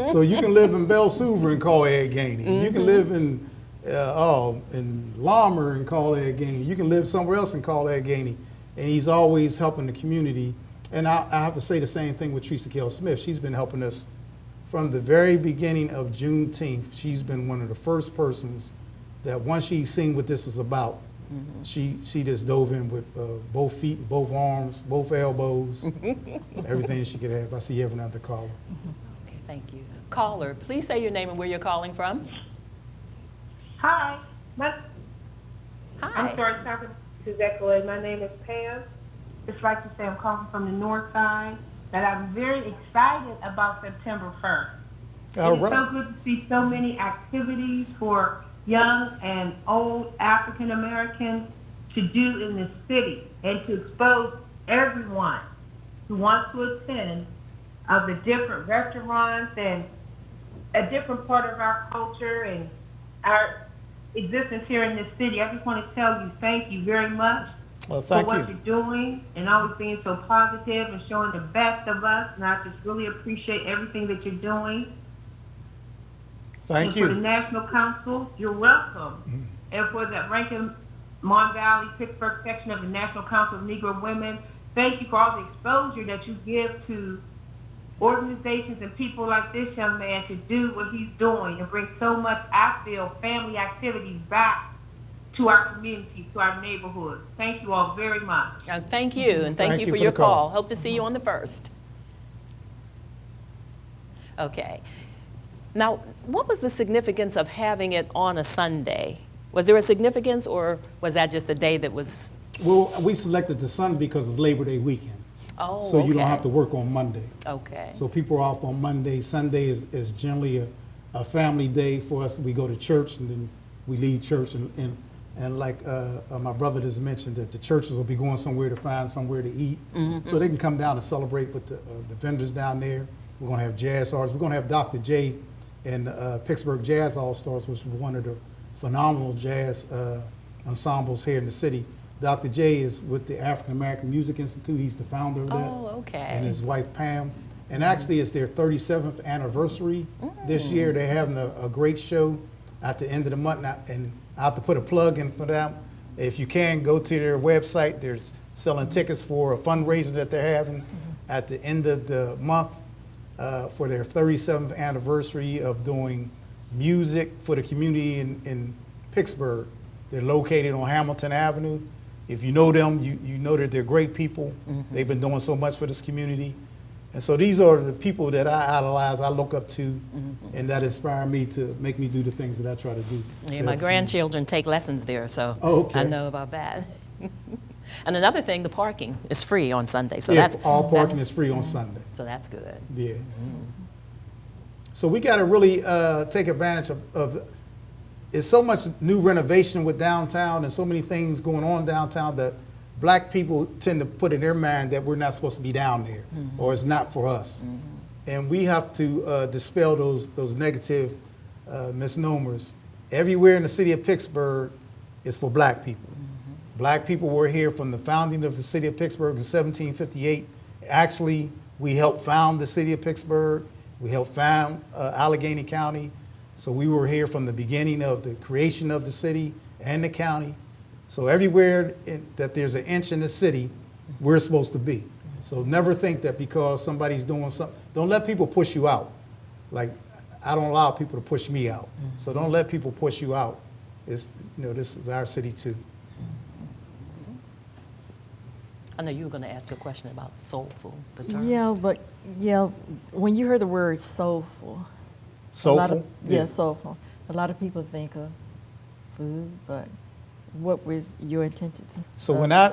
S8: So you can live in Belle-Souvre and call Ed Gainey. You can live in Lamar and call Ed Gainey. You can live somewhere else and call Ed Gainey. And he's always helping the community. And I have to say the same thing with Teresa Kell Smith. She's been helping us from the very beginning of Juneteenth. She's been one of the first persons that once she seen what this is about, she just dove in with both feet, both arms, both elbows, everything she could have. I see you have another caller.
S3: Okay, thank you. Caller, please say your name and where you're calling from.
S10: Hi.
S3: Hi.
S10: I'm sorry, talking to Zechariah. My name is Pam. Just like to say, I'm calling from the north side, that I'm very excited about September 1st.
S5: All
S10: It's
S5: right.
S10: so good to see so many activities for young and old African Americans to do in this city, and to expose everyone who wants to attend of the different restaurants and a different part of our culture and our existence here in this city. I just want to tell you thank you very much
S5: Well,
S10: for
S5: thank
S10: what
S5: you.
S10: you're doing and always being so positive and showing the best of us. And I just really appreciate everything that you're doing.
S5: Thank
S10: And for the
S5: you.
S10: National Council, you're welcome. and for the Rankin, Mon Valley, Pittsburgh section of the National Council of Negro Women. Thank you for all the exposure that you give to organizations and people like this young man to do what he's doing and bring so much, I feel, family activities back to our community, to our neighborhood. Thank you all very much.
S3: Thank you, and thank you for your call. Hope to see you on the 1st. Okay. Now, what was the significance of having it on a Sunday? Was there a significance, or was that just a day that was?
S8: Well, we selected the Sunday because it's Labor Day weekend.
S3: Oh,
S8: so you don't have to work on Monday.
S3: Okay.
S8: So people are off on Monday. Sunday is generally a family day for us. We go to church and then we leave church and like my brother just mentioned that the churches will be going somewhere to find somewhere to eat. So they can come down and celebrate with the vendors down there. We're going to have jazz artists. We're going to have Dr. J and Pittsburgh Jazz All-Stars, which is one of the phenomenal jazz ensembles here in the city. Dr. J is with the African American Music Institute. He's the founder of that.
S3: Oh, okay.
S8: And his wife, Pam. And actually, it's their 37th anniversary this year. They're having a great show at the end of the month. And I have to put a plug in for them. If you can, go to their website. They're selling tickets for a fundraiser that they're having at the end of the month for their 37th anniversary of doing music for the community in Pittsburgh. They're located on Hamilton Avenue. If you know them, you know that they're great people. They've been doing so much for this community. And so these are the people that I idolize, I look up to, and that inspire me to make me do the things that I try to do.
S3: Yeah, my grandchildren take lessons there, so
S8: okay.
S3: I know about that. And another thing, the parking is free on Sunday. So
S8: yeah, all parking is free on Sunday.
S3: So that's good.
S8: Yeah. So we got to really take advantage of it's so much new renovation with downtown and so many things going on downtown that black people tend to put in their mind that we're not supposed to be down there or it's not for us. And we have to dispel those negative misnomers. Everywhere in the city of Pittsburgh is for black people. Black people were here from the founding of the city of Pittsburgh in 1758. Actually, we helped found the city of Pittsburgh. We helped found Allegheny County. So we were here from the beginning of the creation of the city and the county. So everywhere that there's an inch in the city, we're supposed to be. So never think that because somebody's doing something, don't let people push you out. Like, I don't allow people to push me out. So don't let people push you out. This is our city too.
S3: I know you were going to ask a question about soulful, the term.
S4: Yeah, when you hear the word soulful.
S8: Soulful?
S4: Soulful. A lot of people think of food, but what was your intentions?
S5: So when I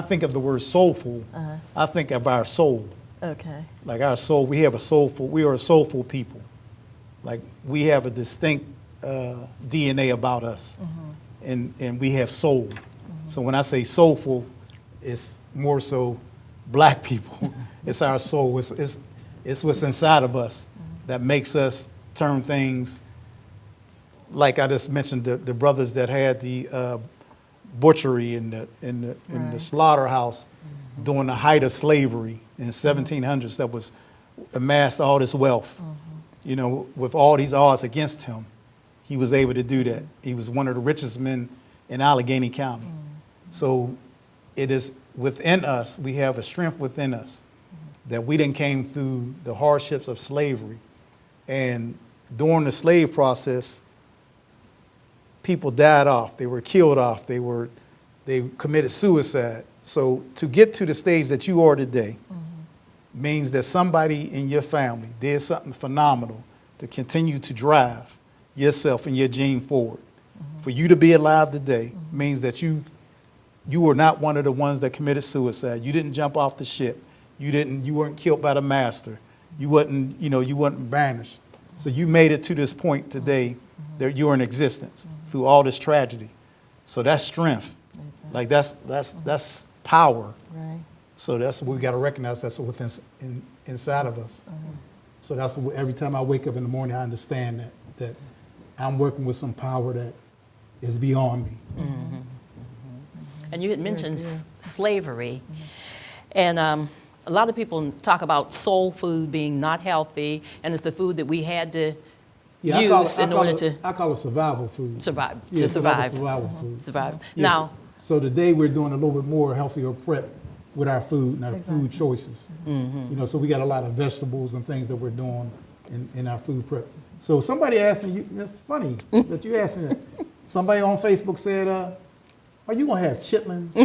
S5: think of the word soulful, I think of our soul.
S4: Okay.
S5: Like our soul, we are a soulful people. Like we have a distinct DNA about us, and we have soul. So when I say soulful, it's more so black people. It's our soul. It's what's inside of us that makes us turn things. Like I just mentioned, the brothers that had the butchery in the slaughterhouse during the height of slavery in the 1700s, that was amassed all this wealth. You know, with all these odds against him, he was able to do that. He was one of the richest men in Allegheny County. So it is within us. We have a strength within us that we didn't came through the hardships of slavery, and during the slave process, people died off, they were killed off, they committed suicide. So to get to the stage that you are today means that somebody in your family did something phenomenal to continue to drive yourself and your gene forward. For you to be alive today means that you were not one of the ones that committed suicide. You didn't jump off the ship. You weren't killed by the master. You wasn't banished. So you made it to this point today that you're in existence through all this tragedy. So that's strength. Like that's power.
S4: Right.
S8: So that's what we got to recognize. That's within inside of us. So that's what, every time I wake up in the morning, I understand that I'm working with some power that is beyond me.
S3: And you had mentioned slavery, and a lot of people talk about soul food being not healthy, and it's the food that we had to
S8: Yeah,
S3: use in order to
S8: I call it survival food.
S3: survive?
S8: Yeah,
S3: To survive.
S8: Survival food.
S3: Survive.
S8: Yes.
S3: Now,
S8: So today we're doing a little bit more healthier prep with our food and our food choices. You know, so we got a lot of vegetables and things that we're doing in our food prep. So somebody asked me, that's funny that you asked me that. Somebody on Facebook said, are you gonna have chitlins?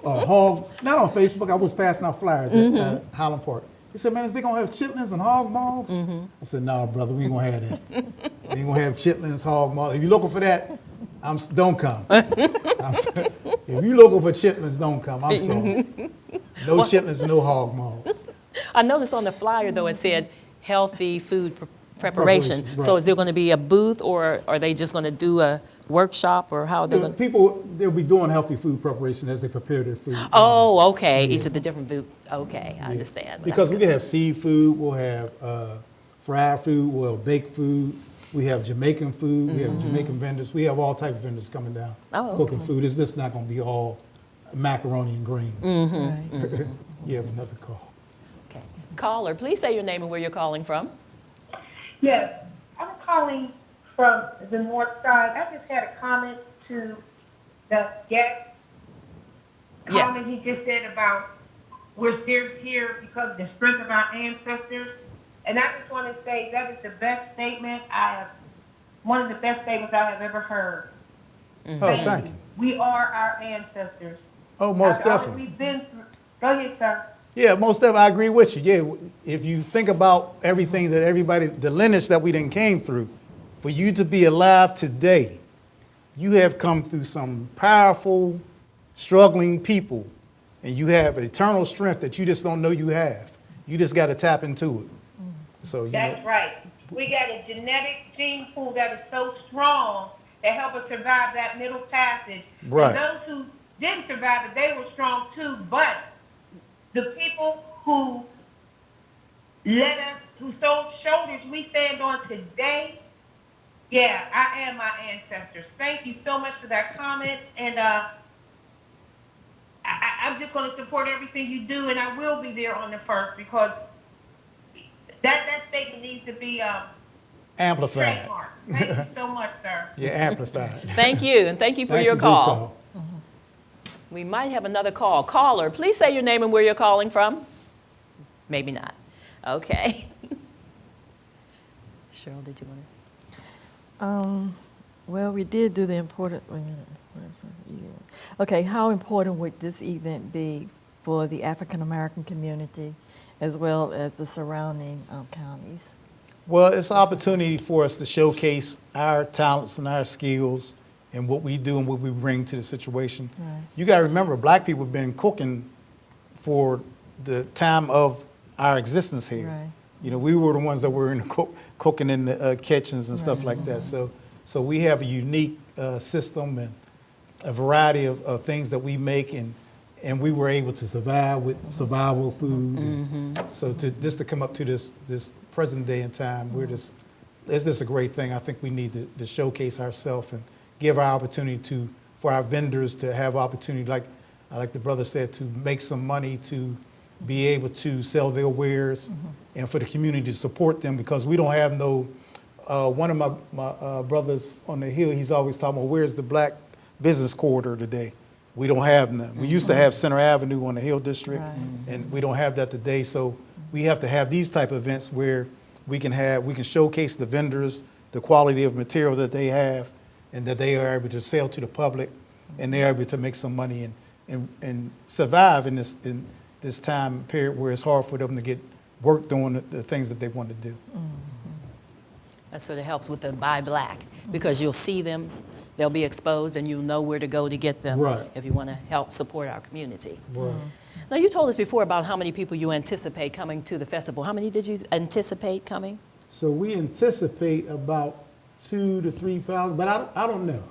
S8: Or hog, not on Facebook, I was passing out flyers at Highland Park. He said, man, is they gonna have chitlins and hog maws? I said, no, brother, we ain't gonna have that. We ain't gonna have chitlins, hog maws. If you're looking for that, don't come. If you're looking for chitlins, don't come. I'm sorry. No chitlins, no hog maws.
S3: I noticed on the flyer, though, it said healthy food preparation.
S8: Preparation,
S3: So
S8: right.
S3: is there going to be a booth, or are they just going to do a workshop, or how they're going to?
S8: People, they'll be doing healthy food preparation as they prepare their food.
S3: Oh, okay. Each of the different food. Okay, I understand.
S8: Because
S3: That's
S8: we can have seafood, we'll have fried food, we'll have baked food, we have Jamaican food, we have Jamaican vendors, we have all type of vendors coming down
S3: Oh,
S8: cooking food. It's just not going to be all macaroni and greens.
S4: Right.
S8: You have another call.
S3: good. Okay. Caller, please say your name and where you're calling from.
S10: Yes, I'm calling from the north side. I just had a comment to the guest
S3: Yes.
S10: comment he just said about we're still here because of the strength of our ancestors. And I just want to say that is the best statement one of the best statements I have ever heard.
S8: Oh, thank you.
S10: We are our ancestors.
S8: Oh, most
S10: After all that
S8: definitely.
S10: we've been through. Go ahead, sir.
S8: Yeah, most definitely, I agree with you. Yeah, if you think about everything that the lineage that we done came through, for you to be alive today, you have come through some powerful, struggling people, and you have eternal strength that you just don't know you have. You just got to tap into it. So
S10: That's right. We got a genetic gene pool that is so strong that help us survive that middle passage.
S8: Right.
S10: And those who didn't survive it, they were strong too, but the people who let us, whose shoulders we stand on today, yeah, I am my ancestors. Thank you so much for that comment, and I'm just going to support everything you do, and I will be there on the 1st because that statement needs to be
S8: amplified.
S10: trademarked. Thank you so much, sir.
S8: Yeah, amplified.
S3: Thank you, and thank you for
S8: Thank
S3: your
S8: you
S3: call. We might have another call. Caller, please say your name and where you're calling from. Maybe not. Okay. Shirl, did you want to?
S4: Well, we did do the important. Wait a minute. Okay, how important would this event be for the African American community as well as the surrounding counties?
S5: Well, it's an opportunity for us to showcase our talents and our skills and what we do and what we bring to the situation.
S4: Right.
S5: You got to remember, black people have been cooking for the time of our existence here.
S4: Right.
S5: You know, we were the ones that were in the cooking in the kitchens and stuff like that. So we have a unique system and a variety of things that we make, and we were able to survive with survival food. And so just to come up to this present day and time, it's just a great thing. I think we need to showcase ourselves and give our opportunity for our vendors to have opportunity, like the brother said, to make some money, to be able to sell their wares, and for the community to support them, because we don't have no, one of my brothers on the Hill, he's always talking about, where's the black business corridor today? We don't have none. We used to have Center Avenue on the Hill District,
S4: Right.
S5: and we don't have that today. So we have to have these type of events where we can showcase the vendors, the quality of material that they have, and that they are able to sell to the public, and they are able to make some money and survive in this time period where it's hard for them to get work doing the things that they want to do.
S3: That sort of helps with the Buy Black, because you'll see them, they'll be exposed, and you'll know where to go to get them
S8: Right.
S3: if you want to help support our community.
S8: Right.
S3: Now, you told us before about how many people you anticipate coming to the festival. How many did you anticipate coming?
S8: So we anticipate about 2,000 to 3,000, but I don't know.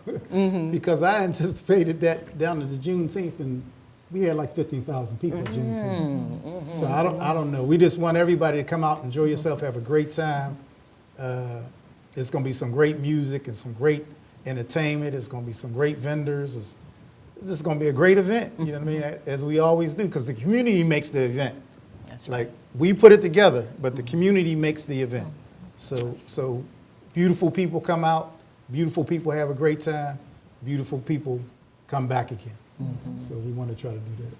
S8: Because I anticipated that down to the Juneteenth, and we had like 15,000 people at Juneteenth. So I don't know. We just want everybody to come out, enjoy yourself, have a great time. There's going to be some great music and some great entertainment. There's going to be some great vendors. This is going to be a great event, you know what I mean, as we always do, because the community makes the event.
S3: That's right.
S5: Like, we put it together, but the community makes the event. So beautiful people come out, beautiful people have a great time, beautiful people come back again. So we want to try to do that.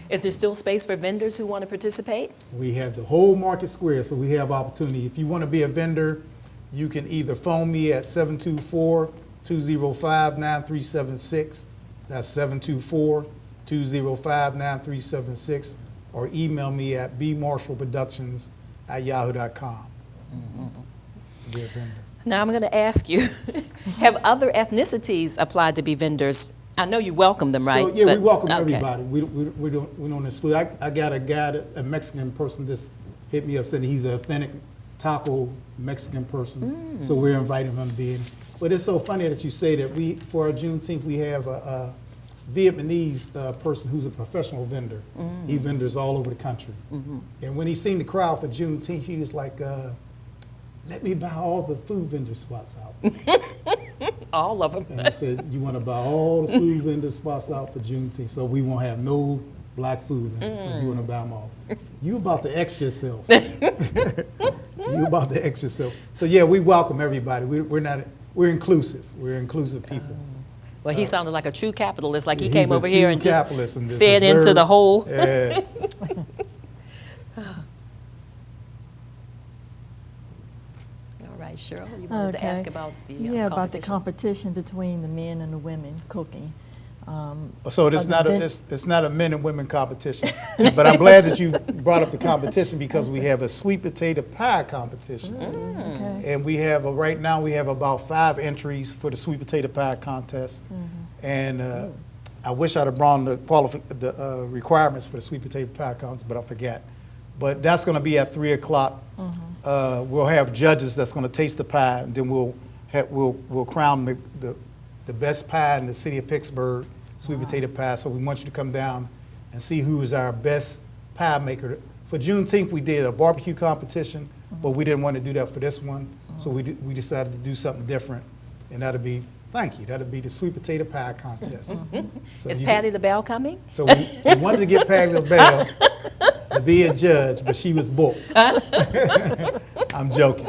S3: Is there still space for vendors who want to participate?
S5: We have the whole market square, so we have opportunity. If you want to be a vendor, you can either phone me at 724-205-9376. That's 724-205-9376, or email me at bmarshallproductions@yahoo.com. Be a vendor.
S3: Now I'm going to ask you, have other ethnicities applied to be vendors? I know you welcome them, right?
S5: So, yeah, we
S3: But-
S5: welcome
S3: okay.
S5: everybody. We don't exclude. I got a guy, a Mexican person just hit me up saying he's an authentic taco Mexican person. So we're inviting him to be in. But it's so funny that you say that for our Juneteenth, we have a Vietnamese person who's a professional vendor. He vendors all over the country. And when he seen the crowd for Juneteenth, he was like, let me buy all the food vendor spots out.
S3: All of them.
S5: And I said, you want to buy all the food vendor spots out for Juneteenth, so we won't have no black food vendors. So you want to buy them all. You about to X yourself. You about to X yourself. So yeah, we welcome everybody. We're inclusive. We're inclusive people.
S3: Well, he sounded like a true capitalist, like he
S5: He's
S3: came
S5: a
S3: over here
S5: true
S3: and just
S5: capitalist and just
S3: fed into
S5: observed.
S3: the whole.
S5: Yeah.
S3: All right, Shirl, you wanted to ask about the
S4: about the
S3: competition?
S4: competition between the men and the women cooking.
S5: So it's
S4: Other
S5: not
S4: than-
S5: it's not a men and women competition, but I'm glad that you brought up the competition because we have a sweet potato pie competition,
S4: Okay.
S5: and we have right now we have about 5 entries for the sweet potato pie contest, and I wish I'd have brought the requirements for the sweet potato pie contest, but I forgot. But that's going to be at 3 o'clock. We'll have judges that's going to taste the pie, and then we'll crown the best pie in the city of Pittsburgh, sweet potato pie. So we want you to come down and see who is our best pie maker. For Juneteenth, we did a barbecue competition, but we didn't want to do that for this one. So we decided to do something different, and that'll be the sweet potato pie contest. So
S3: Is Patty LaBelle coming?
S5: So we wanted to get Patty LaBelle to be a judge, but she was booked. I'm joking.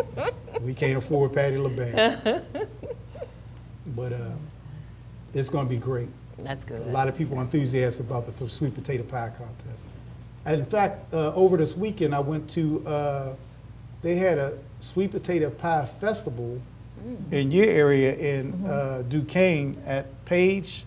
S5: We can't afford Patty LaBelle. But it's going to be great.
S3: That's good.
S5: A lot of people are enthusiastic about the sweet potato pie contest. And in fact, over this weekend, I went to, they had a sweet potato pie festival in your area in Duquesne at Page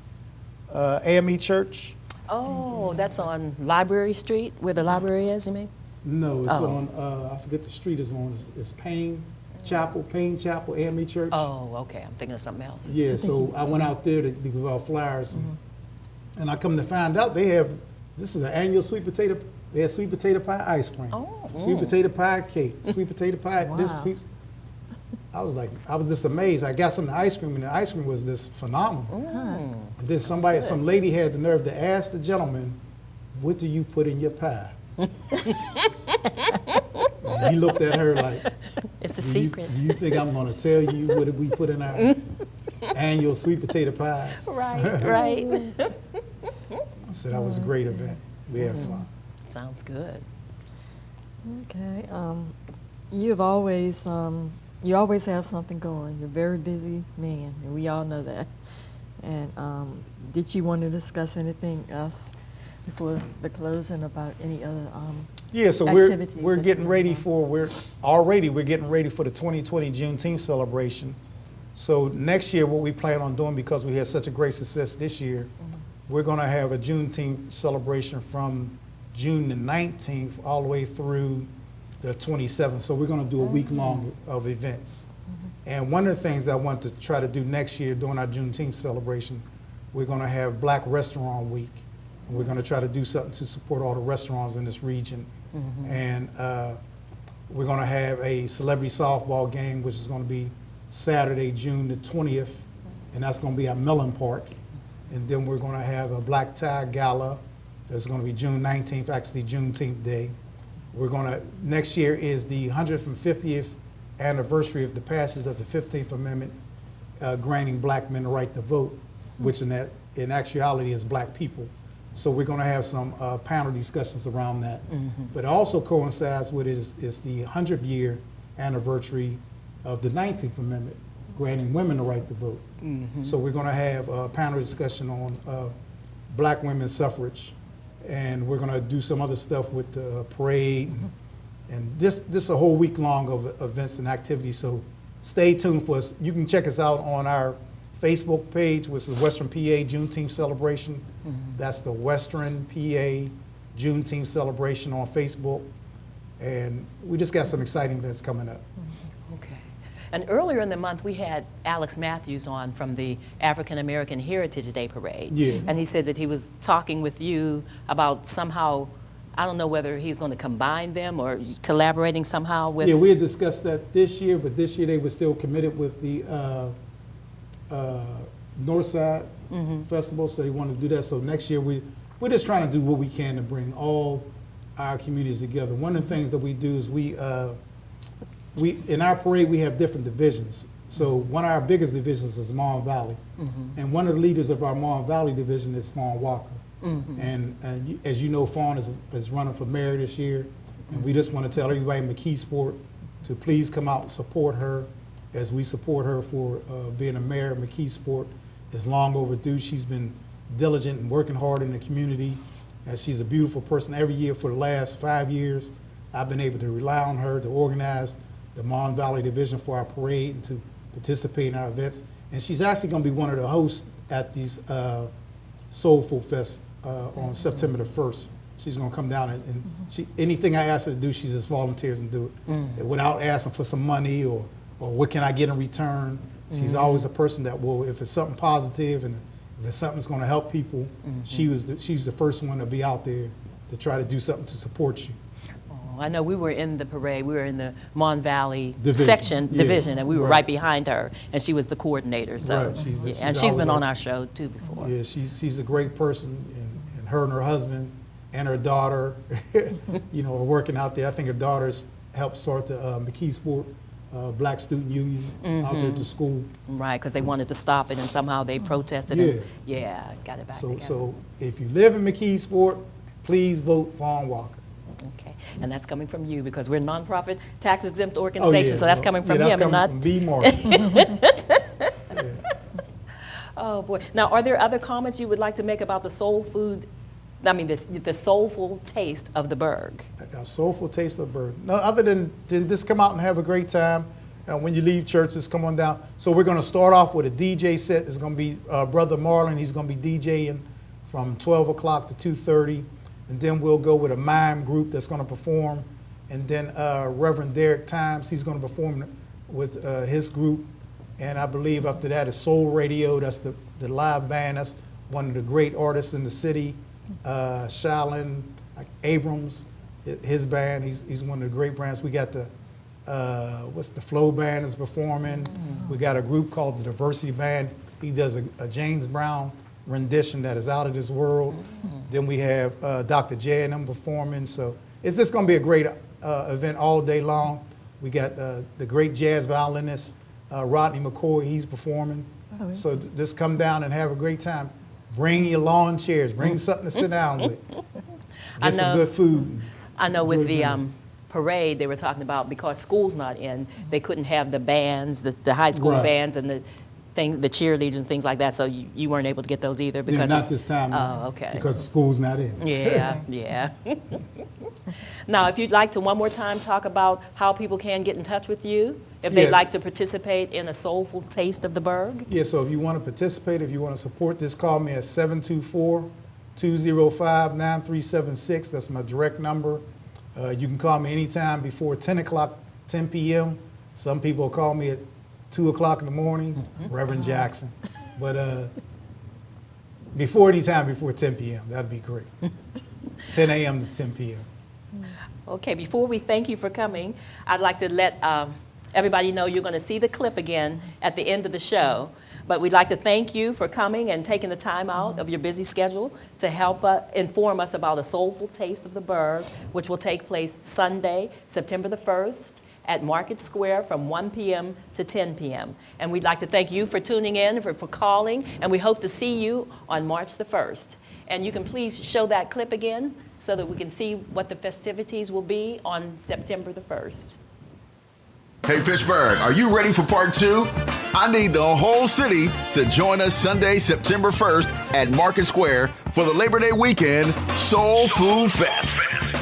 S5: AME Church.
S3: Oh, that's on Library Street, where the library is, you mean?
S5: No, it's
S3: Oh.
S5: on, I forget the street is on, it's Payne Chapel, AME Church.
S3: Oh, okay, I'm thinking of something else.
S5: Yeah, so I went out there to give out flyers, and I come to find out this is an annual sweet potato, they have sweet potato pie ice cream.
S3: Oh.
S5: Sweet potato pie cake, sweet potato pie,
S4: Wow.
S5: I was just amazed. I got some ice cream, and the ice cream was just phenomenal. And then some lady had the nerve to ask the gentleman, what do you put in your pie? And he looked at her like,
S3: It's a
S5: do
S3: secret.
S5: you think I'm going to tell you what we put in our annual sweet potato pies?
S3: Right, right.
S5: I said that was a great event. We had fun.
S3: Sounds good.
S4: Okay. You always have something going. You're a very busy man, and we all know that. And did you want to discuss anything else before the closing about any other
S5: Yeah, so
S4: activities
S5: we're
S4: that
S5: getting
S4: you
S5: ready
S4: have?
S5: for we're getting ready for the 2020 Juneteenth celebration. So next year, what we plan on doing, because we had such a great success this year, we're going to have a Juneteenth celebration from June the 19th all the way through the 27th. So we're going to do a week long of events. And one of the things that I want to try to do next year during our Juneteenth celebration, we're going to have Black Restaurant Week. And we're going to try to do something to support all the restaurants in this region. And we're going to have a celebrity softball game, which is going to be Saturday, June the 20th, and that's going to be at Mellon Park. And then we're going to have a black tie gala. That's going to be June 19th, actually Juneteenth Day. Next year is the 150th anniversary of the passage of the 15th Amendment, granting black men the right to vote, which in actuality is black people. So we're going to have some panel discussions around that. But it also coincides with is the 100th year
S8: anniversary of the 19th Amendment, granting women the right to vote. So we're going to have a panel discussion on black women's suffrage, and we're going to do some other stuff with the parade, and this a whole week long of events and activities. So stay tuned for us. You can check us out on our Facebook page, which is Western PA Juneteenth Celebration. That's the Western PA Juneteenth Celebration on Facebook. And we just got some exciting events coming up.
S3: Okay. And earlier in the month, we had Alex Matthews on from the African American Heritage Day Parade.
S8: Yeah.
S3: And he said that he was talking with you about somehow, I don't know whether he's going to combine them or collaborating somehow with.
S8: Yeah, we had discussed that this year, but this year they were still committed with the Northside Festival, so they wanted to do that. So next year we're just trying to do what we can to bring all our communities together. One of the things that we do is we in our parade we have different divisions. So one of our biggest divisions is Mon Valley, and one of the leaders of our Mon Valley division is Fawn Walker. And as you know, Fawn is running for mayor this year, and we just want to tell everybody in McKeesport to please come out and support her, as we support her for being a mayor of McKeesport. It's long overdue. She's been diligent and working hard in the community, and she's a beautiful person. Every year for the last 5 years, I've been able to rely on her to organize the Mon Valley Division for our parade and to participate in our events. And she's actually going to be one of the hosts at these Soulful Fest on September the 1st. She's going to come down and anything I ask her to do, she just volunteers and do it without asking for some money or what can I get in return. She's always a person that will, if it's something positive and if it's something that's going to help people, she's the first one to be out there to try to do something to support you.
S3: Oh, I know we were in the parade. We were in the Mon Valley
S8: Division.
S3: division, and we were right behind her, and she was the coordinator. So,
S8: Right, she's
S3: and she's been
S8: always
S3: on our show too before.
S8: Yeah, she's a great person, and her and her husband and her daughter, are working out there. I think her daughter's helped start the McKeesport Black Student Union out there at the school.
S3: Right, because they wanted to stop it, and somehow they protested. And, got it back together.
S8: So if you live in McKeesport, please vote Fawn Walker.
S3: Okay, and that's coming from you because we're a nonprofit tax-exempt organization, so that's coming from him and not.
S8: From B. Martin.
S3: Oh boy! Now, are there other comments you would like to make about the the soulful taste of the Burgh?
S8: A soulful taste of Burgh. No, other than just come out and have a great time. When you leave church, just come on down. So we're going to start off with a DJ set. It's going to be Brother Marlon. He's going to be DJing from 12 o'clock to 2:30. And then we'll go with a mime group that's going to perform. And then Reverend Derek Times, he's going to perform with his group. And I believe after that is Soul Radio. That's the live band. That's one of the great artists in the city. Shalin Abrams, his band, he's one of the great bands. We got the Flow Band is performing. We got a group called the Diversity Band. He does a James Brown rendition that is out of this world. Then we have Dr. J and them performing. So it's just going to be a great event all day long. We got the great jazz violinist Rodney McCoy. He's performing. So just come down and have a great time. Bring your lawn chairs. Bring something to sit down with. Get some good food.
S3: I know with the parade, they were talking about because school's not in, they couldn't have the bands, the high school bands and the cheerleaders and things like that. So you weren't able to get those either because
S8: not this time.
S3: Oh, okay.
S8: Because school's not in.
S3: Yeah. Now, if you'd like to one more time talk about how people can get in touch with you, if they'd like to participate in a soulful taste of the Burgh.
S8: Yeah, so if you want to participate, if you want to support this, call me at 724-205-9376. That's my direct number. You can call me anytime before 10 p.m. Some people call me at 2 o'clock in the morning, Reverend Jackson. But before 10 p.m., that'd be great. 10 a.m. to 10 p.m.
S3: Okay, before we thank you for coming, I'd like to let everybody know you're going to see the clip again at the end of the show. But we'd like to thank you for coming and taking the time out of your busy schedule to help inform us about a soulful taste of the Burgh, which will take place Sunday, September the 1st at Market Square from 1 p.m. to 10 p.m. And we'd like to thank you for tuning in, for calling, and we hope to see you on March the 1st. And you can please show that clip again so that we can see what the festivities will be on September the 1st.
S2: Hey, Pittsburgh, are you ready for part 2? I need the whole city to join us Sunday, September 1st at Market Square for the Labor Day weekend Soul Food Fest.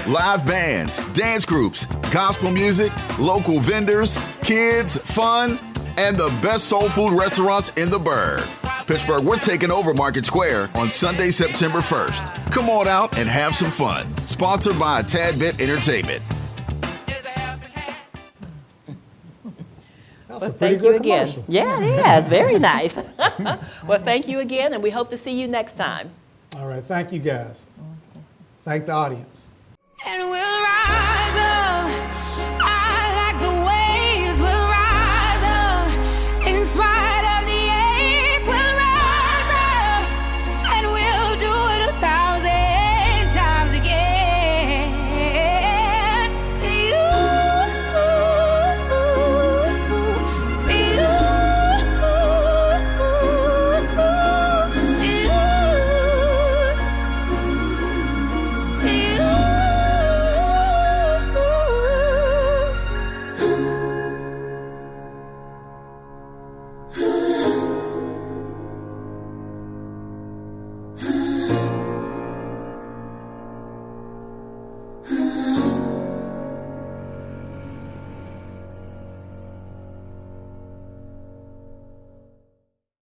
S2: Live bands, dance groups, gospel music, local vendors, kids, fun, and the best soul food restaurants in the Burgh. Pittsburgh, we're taking over Market Square on Sunday, September 1st. Come on out and have some fun. Sponsored by Tad Bit Entertainment.
S8: That's
S3: Well,
S8: a pretty
S3: thank you
S8: good
S3: again.
S8: commercial.
S3: Yeah, it is. Very nice. Well, thank you again, and we hope to see you next time.
S8: All right, thank you guys. Thank the audience.
S1: And we'll rise up